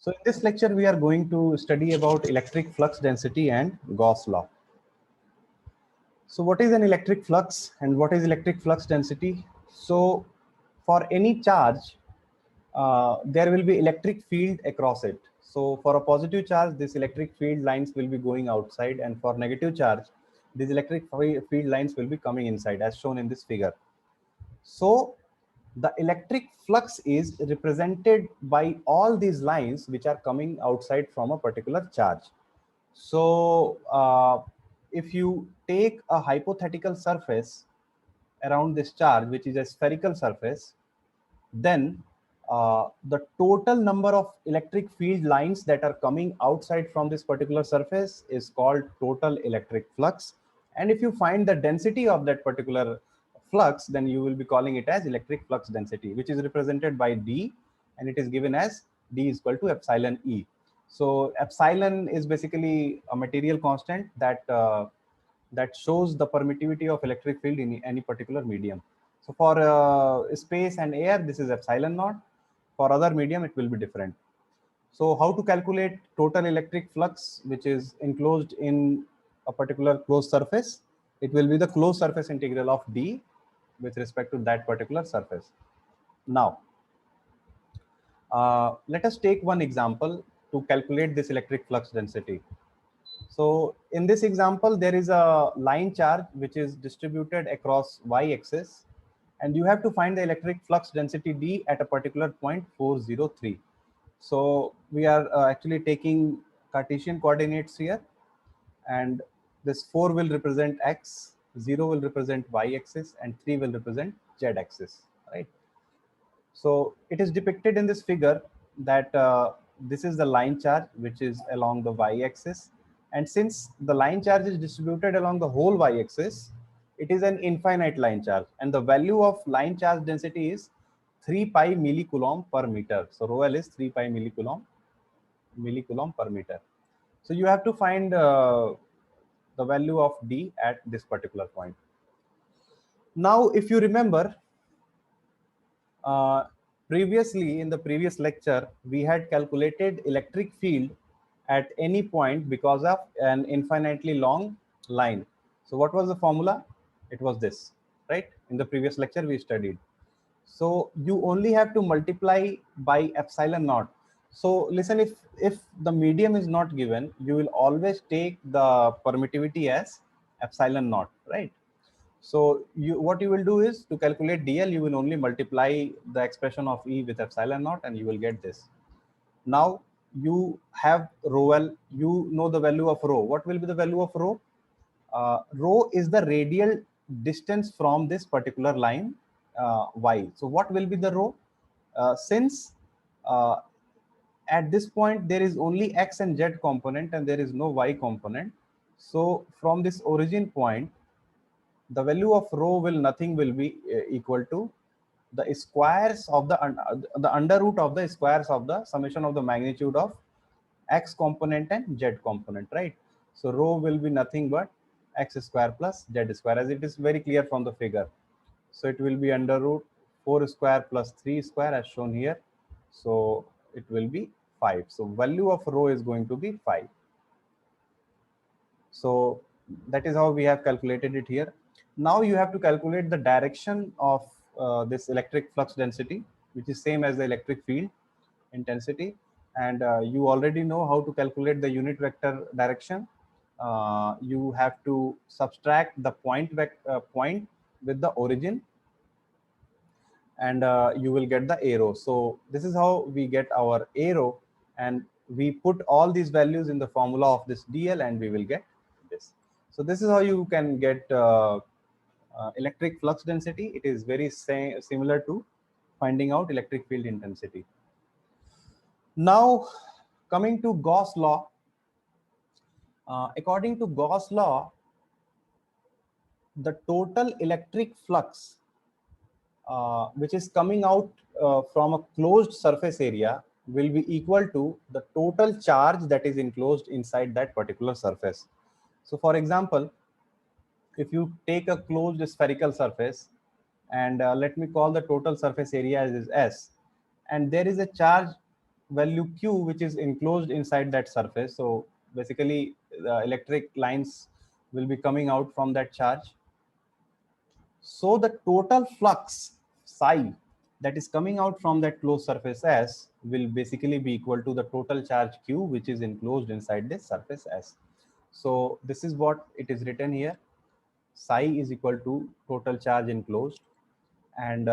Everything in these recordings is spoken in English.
So in this lecture, we are going to study about electric flux density and Gauss law. So what is an electric flux and what is electric flux density? So for any charge, there will be electric field across it. So for a positive charge, this electric field lines will be going outside, and for negative charge, these electric field lines will be coming inside, as shown in this figure. So the electric flux is represented by all these lines which are coming outside from a particular charge. So if you take a hypothetical surface around this charge, which is a spherical surface, then the total number of electric field lines that are coming outside from this particular surface is called total electric flux. And if you find the density of that particular flux, then you will be calling it as electric flux density, which is represented by D, and it is given as D is equal to epsilon E. So epsilon is basically a material constant that shows the permittivity of electric field in any particular medium. So for space and air, this is epsilon naught. For other medium, it will be different. So how to calculate total electric flux, which is enclosed in a particular closed surface? It will be the closed surface integral of D with respect to that particular surface. Now, let us take one example to calculate this electric flux density. So in this example, there is a line charge which is distributed across y-axis, and you have to find the electric flux density D at a particular point 403. So we are actually taking Cartesian coordinates here, and this 4 will represent x, 0 will represent y-axis, and 3 will represent z-axis, right? So it is depicted in this figure that this is the line charge which is along the y-axis, and since the line charge is distributed along the whole y-axis, it is an infinite line charge, and the value of line charge density is 3 pi millicoulomb per meter. So rho L is 3 pi millicoulomb per meter. So you have to find the value of D at this particular point. Now, if you remember, previously in the previous lecture, we had calculated electric field at any point because of an infinitely long line. So what was the formula? It was this, right? In the previous lecture we studied. So you only have to multiply by epsilon naught. So listen, if the medium is not given, you will always take the permittivity as epsilon naught, right? So what you will do is, to calculate DL, you will only multiply the expression of E with epsilon naught, and you will get this. Now you have rho L, you know the value of rho. What will be the value of rho? Rho is the radial distance from this particular line Y. So what will be the rho? Since at this point there is only X and Z component and there is no Y component, so from this origin point, the value of rho will be equal to the squares of the under root of the squares of the summation of the magnitude of X component and Z component, right? So rho will be nothing but X square plus Z square, as it is very clear from the figure. So it will be under root 4 square plus 3 square as shown here. So it will be 5. So value of rho is going to be 5. So that is how we have calculated it here. Now you have to calculate the direction of this electric flux density, which is same as the electric field intensity. And you already know how to calculate the unit vector direction. You have to subtract the point with the origin, and you will get the arrow. So this is how we get our arrow, and we put all these values in the formula of this DL, and we will get this. So this is how you can get electric flux density. It is very similar to finding out electric field intensity. Now, coming to Gauss law. According to Gauss law, the total electric flux which is coming out from a closed surface area will be equal to the total charge that is enclosed inside that particular surface. So for example, if you take a closed spherical surface, and let me call the total surface area as S, and there is a charge value q which is enclosed inside that surface. So basically the electric lines will be coming out from that charge. So the total flux psi that is coming out from that closed surface S will basically be equal to the total charge Q which is enclosed inside this surface S. So this is what it is written here. Psi is equal to total charge enclosed, and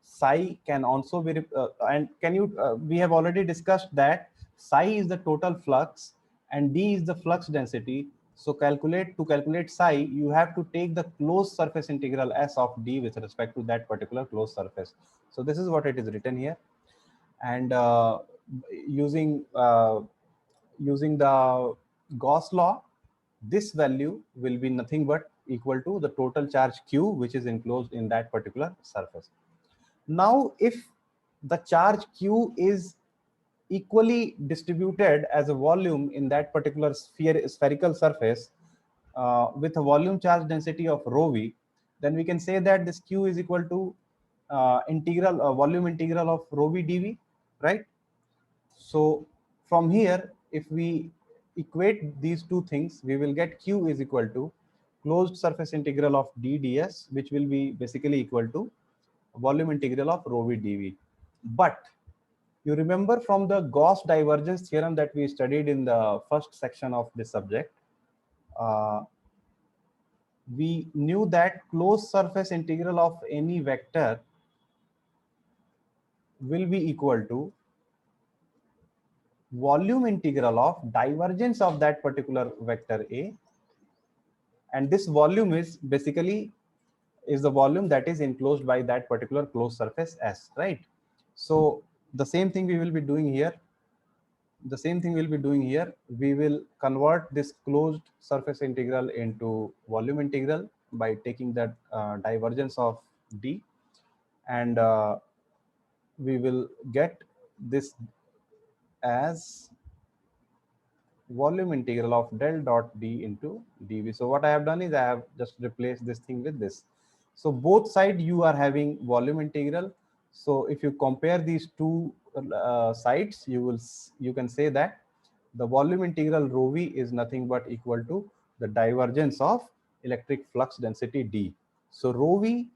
psi can also be and can you we have already discussed that psi is the total flux and d is the flux density. So calculate psi, you have to take the closed surface integral S of d with respect to that particular closed surface. So this is what it is written here, and using using the Gauss law, this value will be nothing but equal to the total charge q which is enclosed in that particular surface. Now if the charge q is equally distributed as a volume in that particular spherical surface with a volume charge density of rho v, then we can say that this q is equal to integral volume integral of rho v dv, right? So from here, if we equate these two things, we will get q is equal to closed surface integral of d ds, which will be basically equal to volume integral of rho v dv. But you remember from the Gauss divergence theorem that we studied in the first section of this subject, uh, we knew that closed surface integral of any vector will be equal to volume integral of divergence of that particular vector A, and this volume is basically is the volume that is enclosed by that particular closed surface S, right? So the same thing we will be doing here. The same thing we'll be doing here. We will convert this closed surface integral into volume integral by taking that divergence of d, and we will get this as volume integral of del dot d into dv. So what I have done is I have just replaced this thing with this. So both side you are having volume integral. So if you compare these two sides, you can say that the volume integral rho v is nothing but equal to the divergence of electric flux density d. So rho v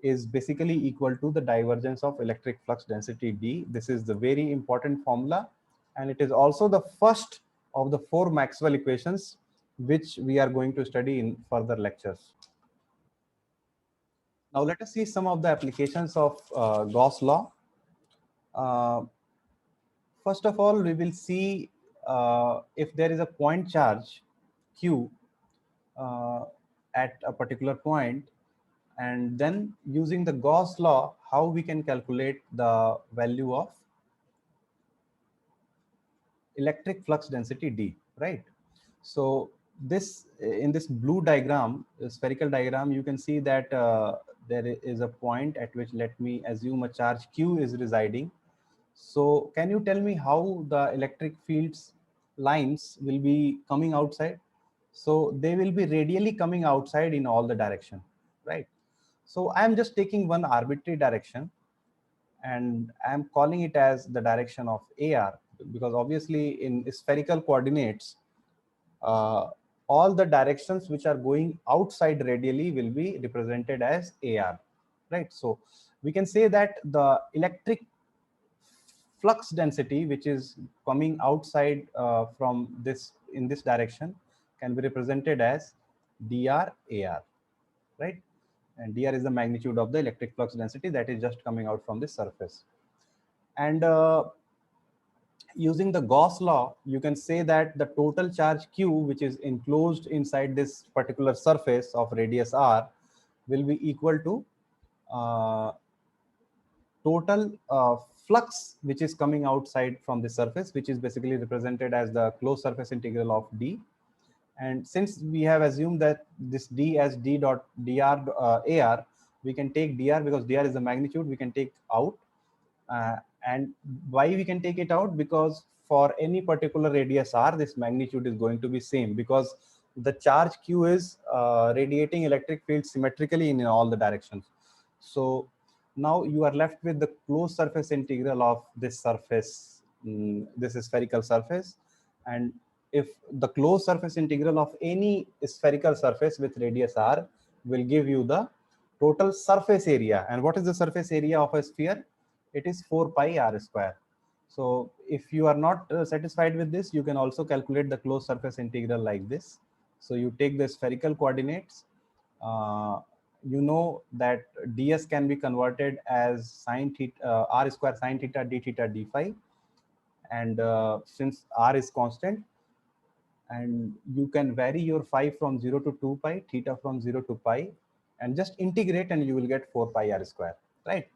is basically equal to the divergence of electric flux density d. This is the very important formula, and it is also the first of the four Maxwell equations which we are going to study in further lectures. Now let us see some of the applications of Gauss law. Uh, First of all, we will see if there is a point charge q uh, at a particular point, and then using the Gauss law, how we can calculate the value of electric flux density d, right? So this in this blue diagram, spherical diagram, you can see that there is a point at which, let me assume, a charge q is residing. So can you tell me how the electric fields lines will be coming outside? So they will be radially coming outside in all the direction, right? So I am just taking one arbitrary direction, and I am calling it as the direction of AR, because obviously in spherical coordinates, uh, all the directions which are going outside radially will be represented as AR, right? So we can say that the electric flux density which is coming outside from this in this direction can be represented as dr AR, right? And dr is the magnitude of the electric flux density that is just coming out from this surface. And using the Gauss law, you can say that the total charge q which is enclosed inside this particular surface of radius r will be equal to uh, total flux which is coming outside from the surface, which is basically represented as the closed surface integral of d. And since we have assumed that this d as d dot dr AR, we can take dr, because dr is the magnitude, we can take out. And why we can take it out? Because for any particular radius r, this magnitude is going to be same, because the charge q is radiating electric field symmetrically in all the directions. So now you are left with the closed surface integral of this surface this spherical surface, and if the closed surface integral of any spherical surface with radius r will give you the total surface area. And what is the surface area of a sphere? It is 4 pi r square. So if you are not satisfied with this, you can also calculate the closed surface integral like this. So you take the spherical coordinates. You know that ds can be converted as sine theta, r square sine theta d theta d phi. And since r is constant, and you can vary your phi from 0 to 2 pi, theta from 0 to pi, and just integrate and you will get 4 pi r square, right?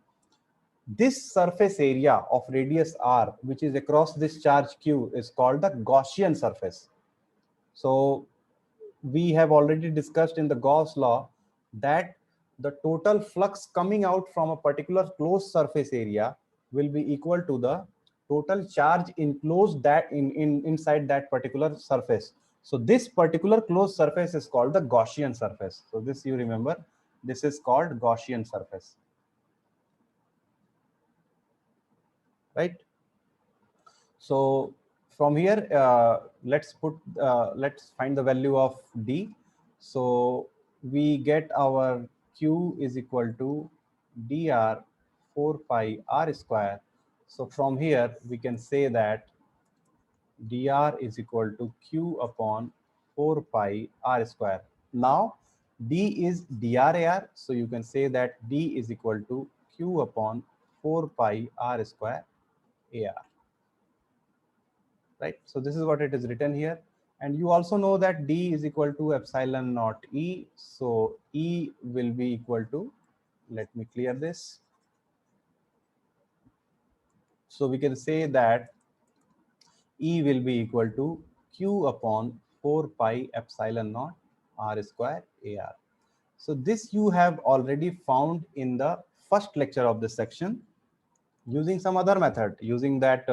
This surface area of radius r, which is across this charge q, is called the Gaussian surface. So we have already discussed in the Gauss law that the total flux coming out from a particular closed surface area will be equal to the total charge enclosed that inside that particular surface. So this particular closed surface is called the Gaussian surface. So this you remember, this is called Gaussian surface, right? So from here, let's find the value of d. So we get our q is equal to dr 4 pi r square. So from here we can say that dr is equal to q upon 4 pi r square. Now d is drar, so you can say that d is equal to q upon 4 pi r square ar. Right? So this is what it is written here. And you also know that d is equal to epsilon naught E. So E will be equal to, let me clear this. So we can say that E will be equal to Q upon 4 pi epsilon naught R square AR. So this you have already found in the first lecture of this section using some other method, using that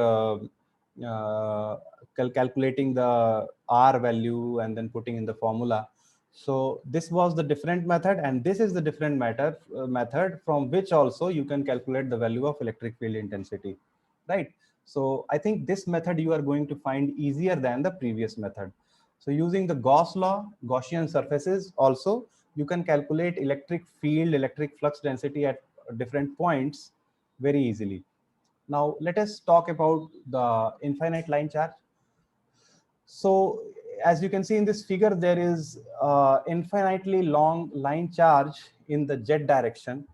calculating the R value and then putting in the formula. So this was the different method, and this is the different method from which also you can calculate the value of electric field intensity, right? So I think this method you are going to find easier than the previous method. So using the Gauss law, Gaussian surfaces also, you can calculate electric field, electric flux density at different points very easily. Now let us talk about the infinite line charge. So as you can see in this figure, there is infinitely long line charge in the z direction,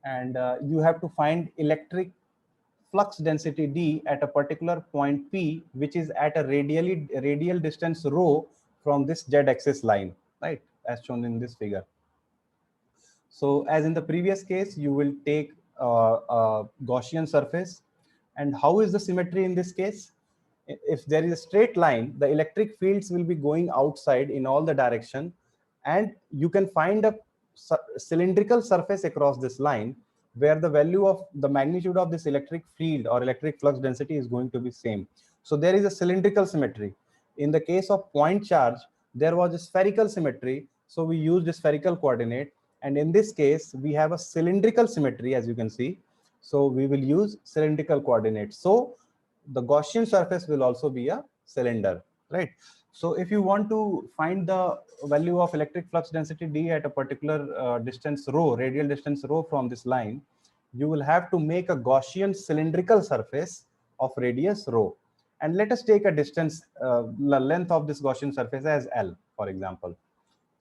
and you have to find electric flux density d at a particular point p, which is at a radial distance rho from this z-axis line, right, as shown in this figure. So as in the previous case, you will take a Gaussian surface. And how is the symmetry in this case? If there is a straight line, the electric fields will be going outside in all the direction, and you can find a cylindrical surface across this line where the value of the magnitude of this electric field or electric flux density is going to be same. So there is a cylindrical symmetry. In the case of point charge, there was a spherical symmetry, so we used a spherical coordinate. And in this case, we have a cylindrical symmetry, as you can see. So we will use cylindrical coordinates. So the Gaussian surface will also be a cylinder, right? So if you want to find the value of electric flux density d at a particular distance rho, radial distance rho from this line, you will have to make a Gaussian cylindrical surface of radius rho. And let us take a distance, length of this Gaussian surface as L, for example.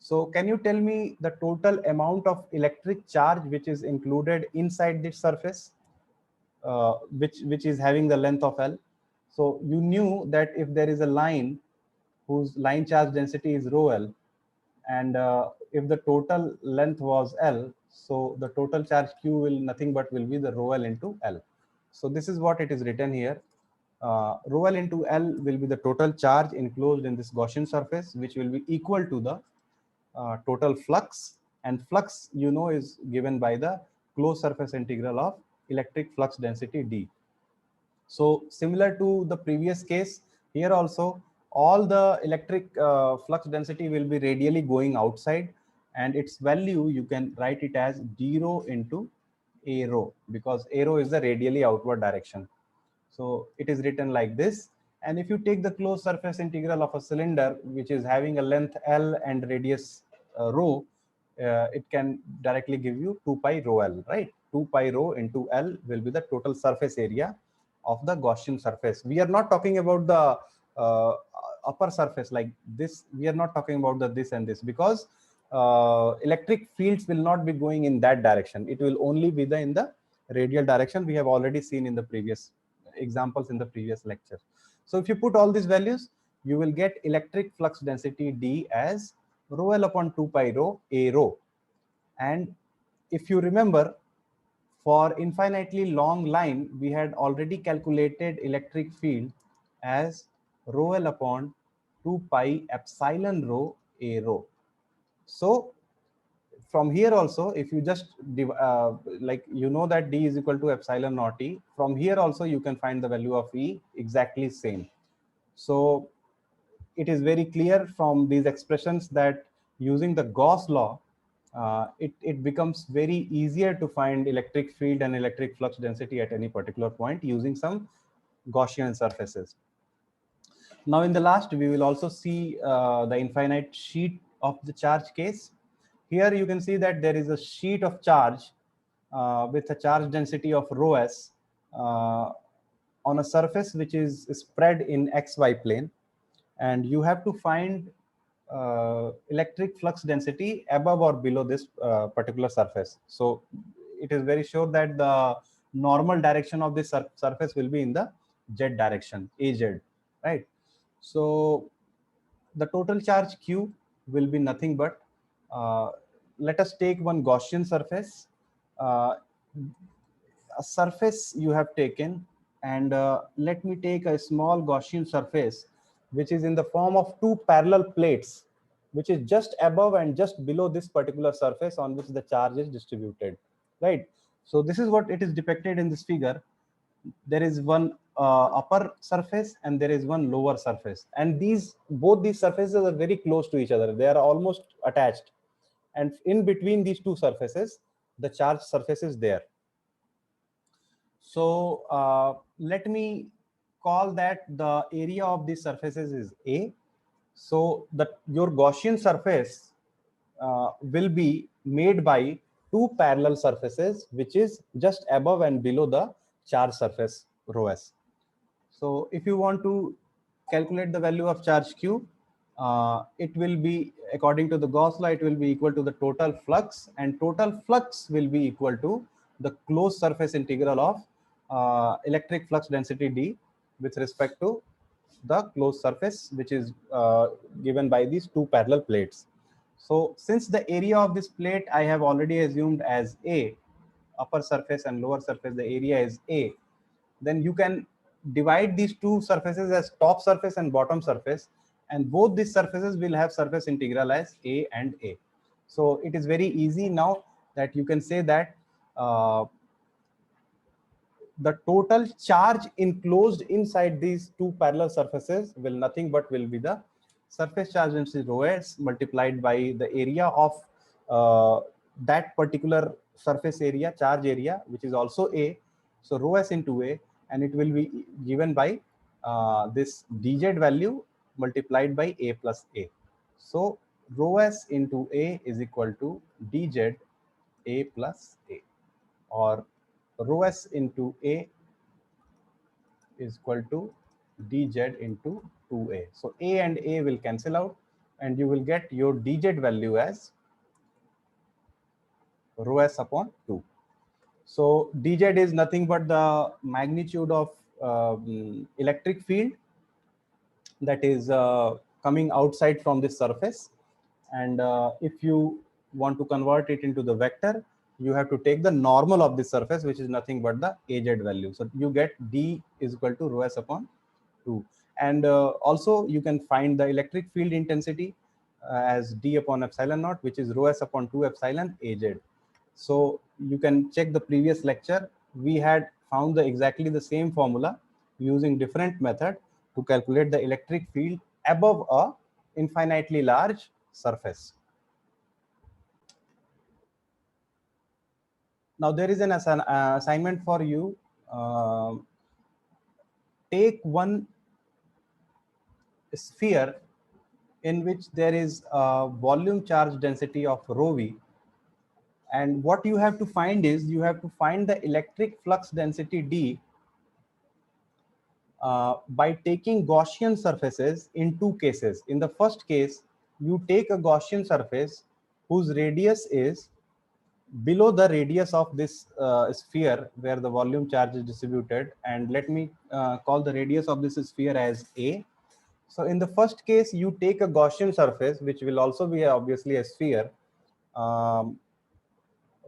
So can you tell me the total amount of electric charge which is included inside this surface, which is having the length of L? So you knew that if there is a line whose line charge density is rho L, and if the total length was L, so the total charge Q will nothing but will be the rho L into L. So this is what it is written here. Rho L into L will be the total charge enclosed in this Gaussian surface, which will be equal to the total flux, and flux you know is given by the closed surface integral of electric flux density d. So similar to the previous case, here also all the electric flux density will be radially going outside, and its value you can write it as d rho into a rho, because a rho is the radially outward direction. So it is written like this. And if you take the closed surface integral of a cylinder, which is having a length L and radius rho, it can directly give you 2 pi rho L, right? 2 pi rho into L will be the total surface area of the Gaussian surface. We are not talking about the upper surface like this. We are not talking about the this and this, because electric fields will not be going in that direction. It will only be in the radial direction. We have already seen in the previous examples in the previous lecture. So if you put all these values, you will get electric flux density D as rho L upon 2 pi rho A rho. And if you remember, for infinitely long line, we had already calculated electric field as rho L upon 2 pi epsilon rho A rho. So from here also, if you just like, you know that D is equal to epsilon naught E, from here also you can find the value of E exactly same. So it is very clear from these expressions that using the Gauss law, it becomes very easier to find electric field and electric flux density at any particular point using some Gaussian surfaces. Now in the last, we will also see the infinite sheet of the charge case. Here you can see that there is a sheet of charge with a charge density of rho s on a surface which is spread in xy plane, and you have to find electric flux density above or below this particular surface. So it is very sure that the normal direction of this surface will be in the z direction, az, right? So the total charge q will be nothing but, let us take one Gaussian surface. A surface you have taken, and let me take a small Gaussian surface which is in the form of two parallel plates, which is just above and just below this particular surface on which the charge is distributed, right? So this is what it is depicted in this figure. There is one upper surface and there is one lower surface, and both these surfaces are very close to each other. They are almost attached, and in between these two surfaces the charge surface is there. So let me call that the area of these surfaces is A. So your Gaussian surface will be made by two parallel surfaces, which is just above and below the charge surface rho s. So if you want to calculate the value of charge q, it will be, according to the Gauss law, it will be equal to the total flux, and total flux will be equal to the closed surface integral of electric flux density D with respect to the closed surface, which is given by these two parallel plates. So since the area of this plate I have already assumed as A, upper surface and lower surface, the area is A, then you can divide these two surfaces as top surface and bottom surface, and both these surfaces will have surface integral as A and A. So it is very easy now that you can say that the total charge enclosed inside these two parallel surfaces will nothing but will be the surface charge density rho s multiplied by the area of that particular surface area, charge area, which is also A. So rho s into A, and it will be given by this dz value multiplied by A plus A. So rho s into A is equal to dz A plus A, or rho s into A is equal to dz into 2A. So A and A will cancel out, and you will get your dz value as rho s upon 2. So dz is nothing but the magnitude of electric field that is coming outside from this surface. And if you want to convert it into the vector, you have to take the normal of this surface, which is nothing but the az value. So you get d is equal to rho s upon 2. And also you can find the electric field intensity as d upon epsilon naught, which is rho s upon 2 epsilon az. So you can check the previous lecture. We had found exactly the same formula using different method to calculate the electric field above a infinitely large surface. Now there is an assignment for you. take one sphere in which there is a volume charge density of rho v, and what you have to find is you have to find the electric flux density d by taking Gaussian surfaces in two cases. In the first case, you take a Gaussian surface whose radius is below the radius of this sphere where the volume charge is distributed, and let me call the radius of this sphere as a. So in the first case, you take a Gaussian surface, which will also be obviously a sphere, um,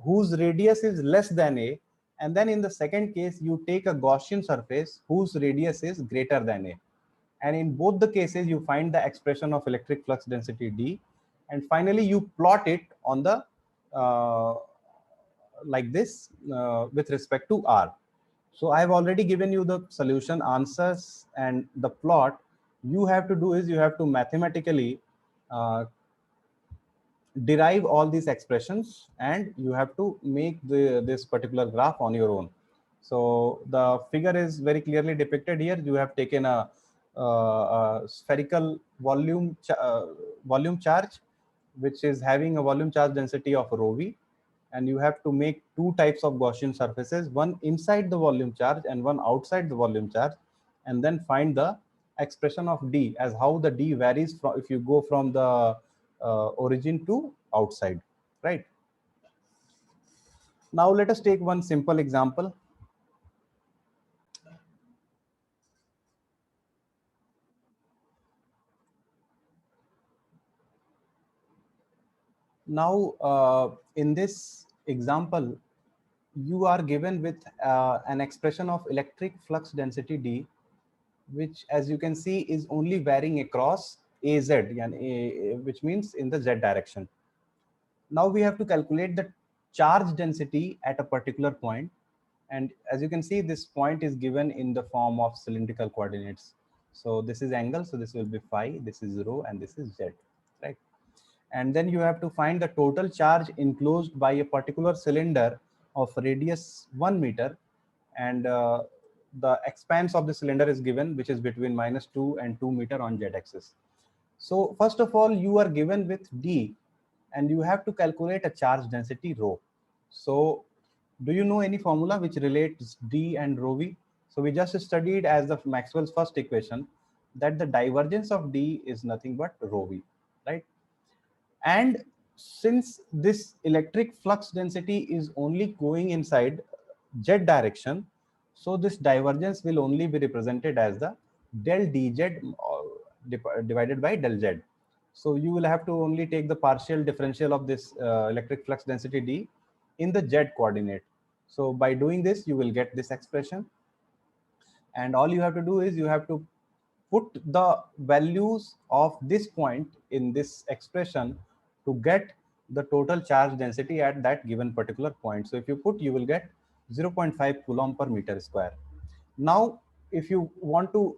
whose radius is less than a, and then in the second case you take a Gaussian surface whose radius is greater than a, and in both the cases you find the expression of electric flux density d, and finally you plot it on the uh, like this with respect to r. So I have already given you the solution answers and the plot. You have to do is you have to mathematically uh, derive all these expressions, and you have to make this particular graph on your own. So the figure is very clearly depicted here. You have taken a spherical volume charge, which is having a volume charge density of rho v, and you have to make two types of Gaussian surfaces, one inside the volume charge and one outside the volume charge, and then find the expression of d as how the d varies from if you go from the origin to outside, right? Now let us take one simple example. Now in this example, you are given with an expression of electric flux density d, which as you can see is only varying across az, which means in the z direction. Now we have to calculate the charge density at a particular point, and as you can see, this point is given in the form of cylindrical coordinates. So this is angle, so this will be phi, this is rho, and this is z, right? And then you have to find the total charge enclosed by a particular cylinder of radius 1 meter, and the expanse of the cylinder is given, which is between -2 and 2 meter on z axis. So first of all, you are given with d, and you have to calculate a charge density rho. So do you know any formula which relates d and rho v? So we just studied as the Maxwell's first equation that the divergence of d is nothing but rho v, right? And since this electric flux density is only going inside z direction, so this divergence will only be represented as the del dz divided by del z. So you will have to only take the partial differential of this electric flux density d in the z coordinate. So by doing this, you will get this expression, and all you have to do is you have to put the values of this point in this expression to get the total charge density at that given particular point. So if you put, you will get 0.5 coulomb per meter square. Now if you want to,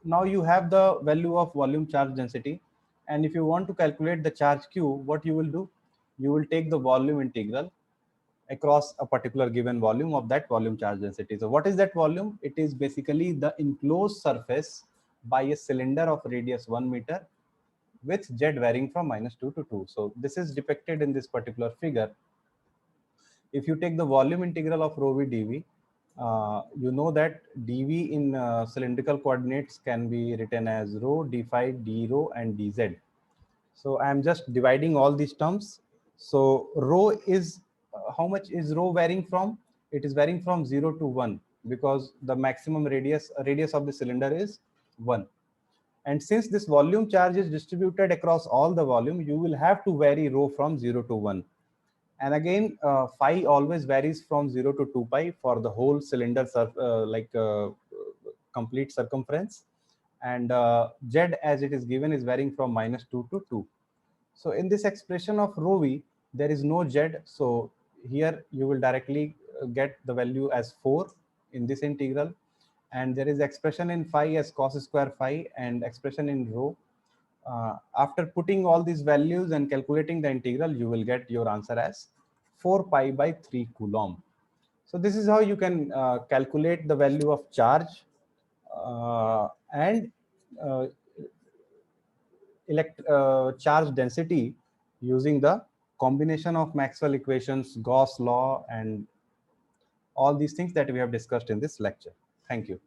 now you have the value of volume charge density, and if you want to calculate the charge q, what you will do, you will take the volume integral across a particular given volume of that volume charge density. So what is that volume? It is basically the enclosed surface by a cylinder of radius 1 meter with z varying from -2 to 2. So this is depicted in this particular figure. If you take the volume integral of rho v dv, you know that dv in cylindrical coordinates can be written as rho, d phi, d rho, and dz. So I am just dividing all these terms. So rho is how much is rho varying from? It is varying from 0 to 1 because the maximum radius of the cylinder is 1. And since this volume charge is distributed across all the volume, you will have to vary rho from 0 to 1. And again, phi always varies from 0 to 2 pi for the whole cylinder complete circumference. And z as it is given is varying from -2 to 2. So in this expression of rho v, there is no z. So here you will directly get the value as 4 in this integral. And there is expression in phi as cos square phi and expression in rho. After putting all these values and calculating the integral, you will get your answer as 4 pi by 3 coulomb. So this is how you can calculate the value of charge and charge density using the combination of Maxwell equations, Gauss law, and all these things that we have discussed in this lecture. Thank you.